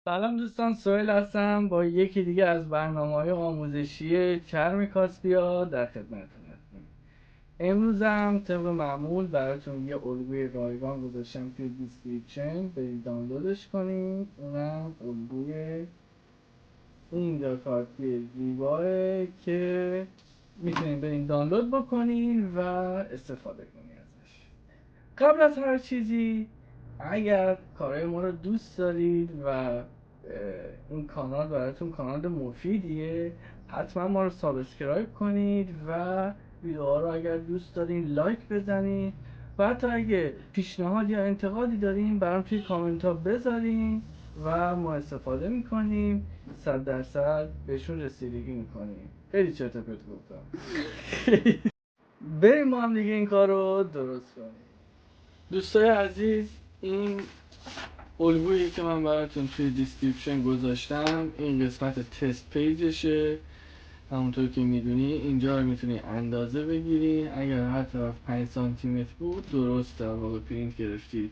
سلام دوستان، سوهل هستم با یکی دیگه از برنامه‌های آموزشی چرم کاسپیا در خدمتتون هستیم. امروز هم طبق معمول براتون یه الگوی رایگان گذاشتم توی دیسکریپشن، برید دانلودش کنید. اونم الگوی این کارتی زیباه که میتونید برید دانلود بکنید و استفاده کنید ازش. قبل از هر چیزی، اگر کارهای ما رو دوست دارید و این کانال براتون کانال مفیدیه، حتما ما رو سابسکرایب کنید و ویدئوها رو اگر دوست دارین لایک بزنید و حتی اگه پیشنهاد یا انتقادی دارین برام توی کامنت ها بذارین و ما استفاده میکنیم. 100% بهشون رسیدگی میکنیم. خیلی چرت و پرت گفتم. بریم ما هم دیگه این کار رو درست کنیم. دوستای عزیز، این الگویی که من براتون توی دیسکریپشن گذاشتم این قسمت تست پیجشه. همونطور که میدونی اینجا رو میتونی اندازه بگیری. اگر هر طرف 5 سانتی متر بود درست در واقع پرینت گرفتید.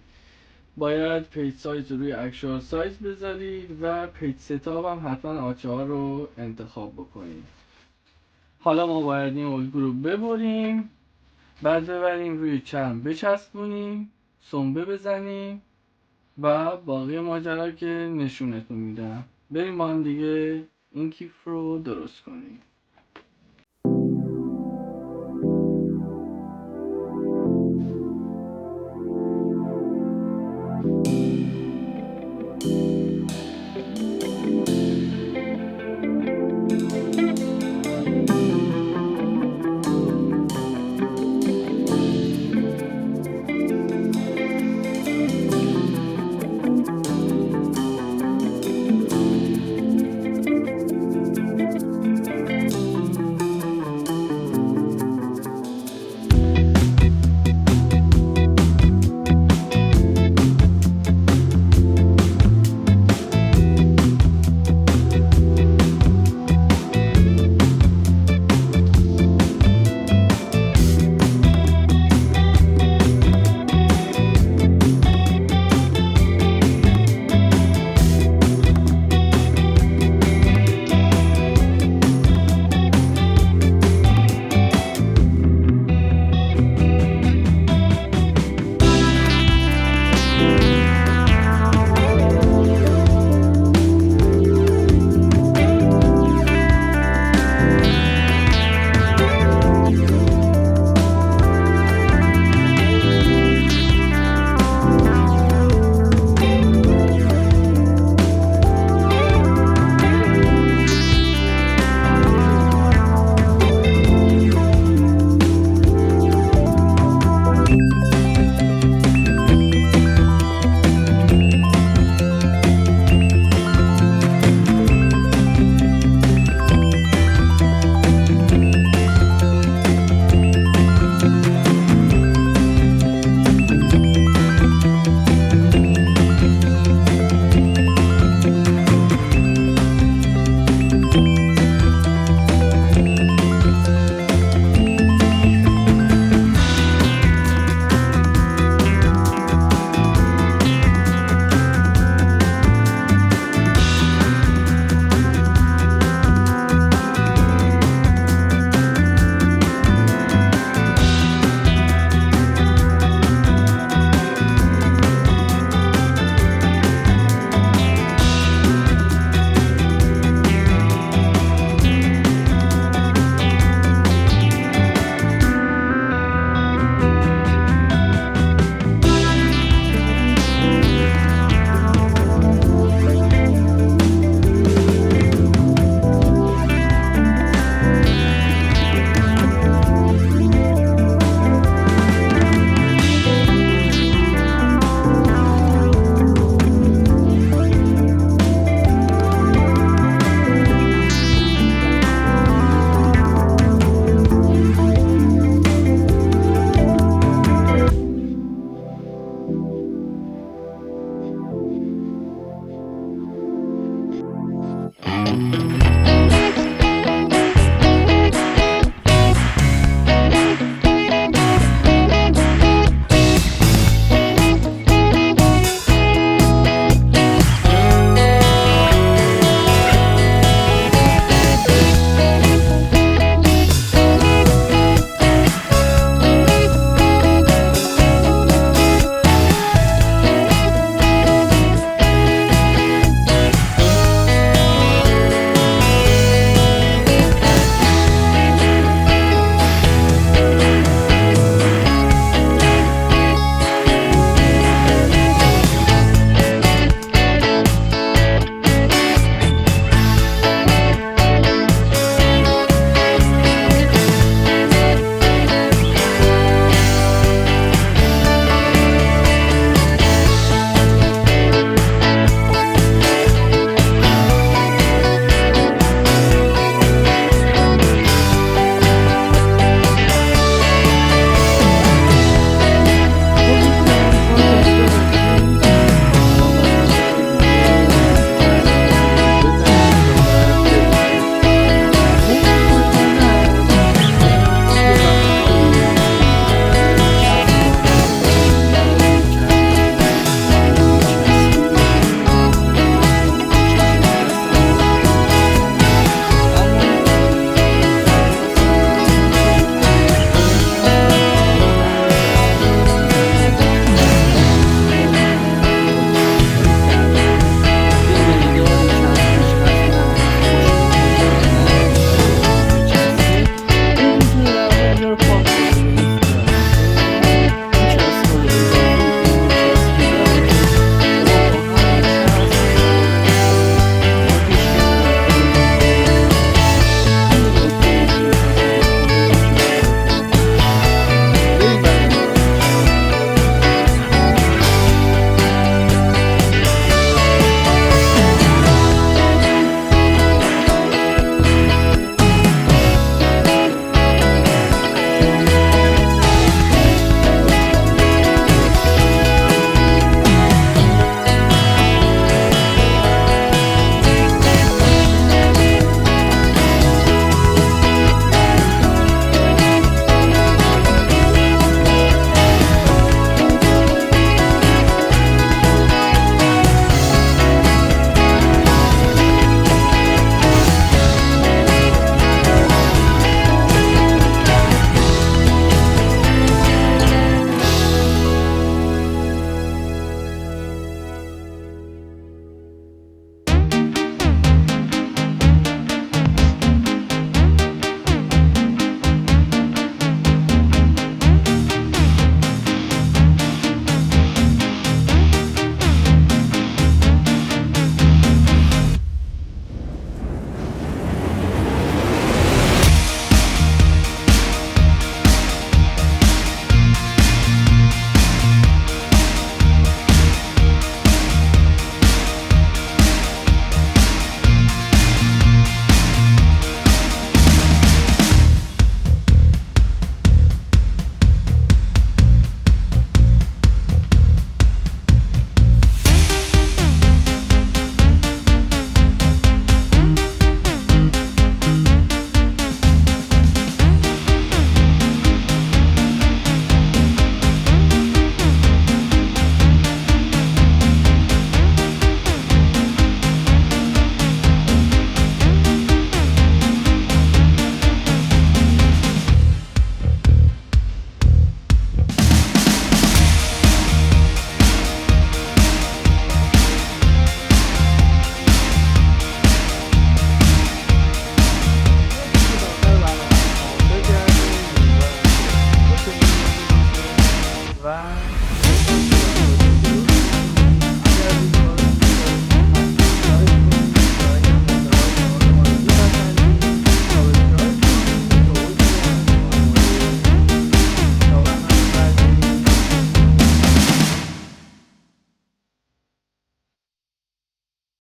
باید پیج سایز رو روی اکچوال سایز بذارید و پیج ستاپ هم حتما آچه ها رو انتخاب بکنید. حالا ما باید این الگو رو ببریم، بعد ببریم روی چرم بچسبونیم، سنبه بزنیم و باقی ماجرا که نشونتون میدم. بریم با هم دیگه این کیف رو درست کنیم.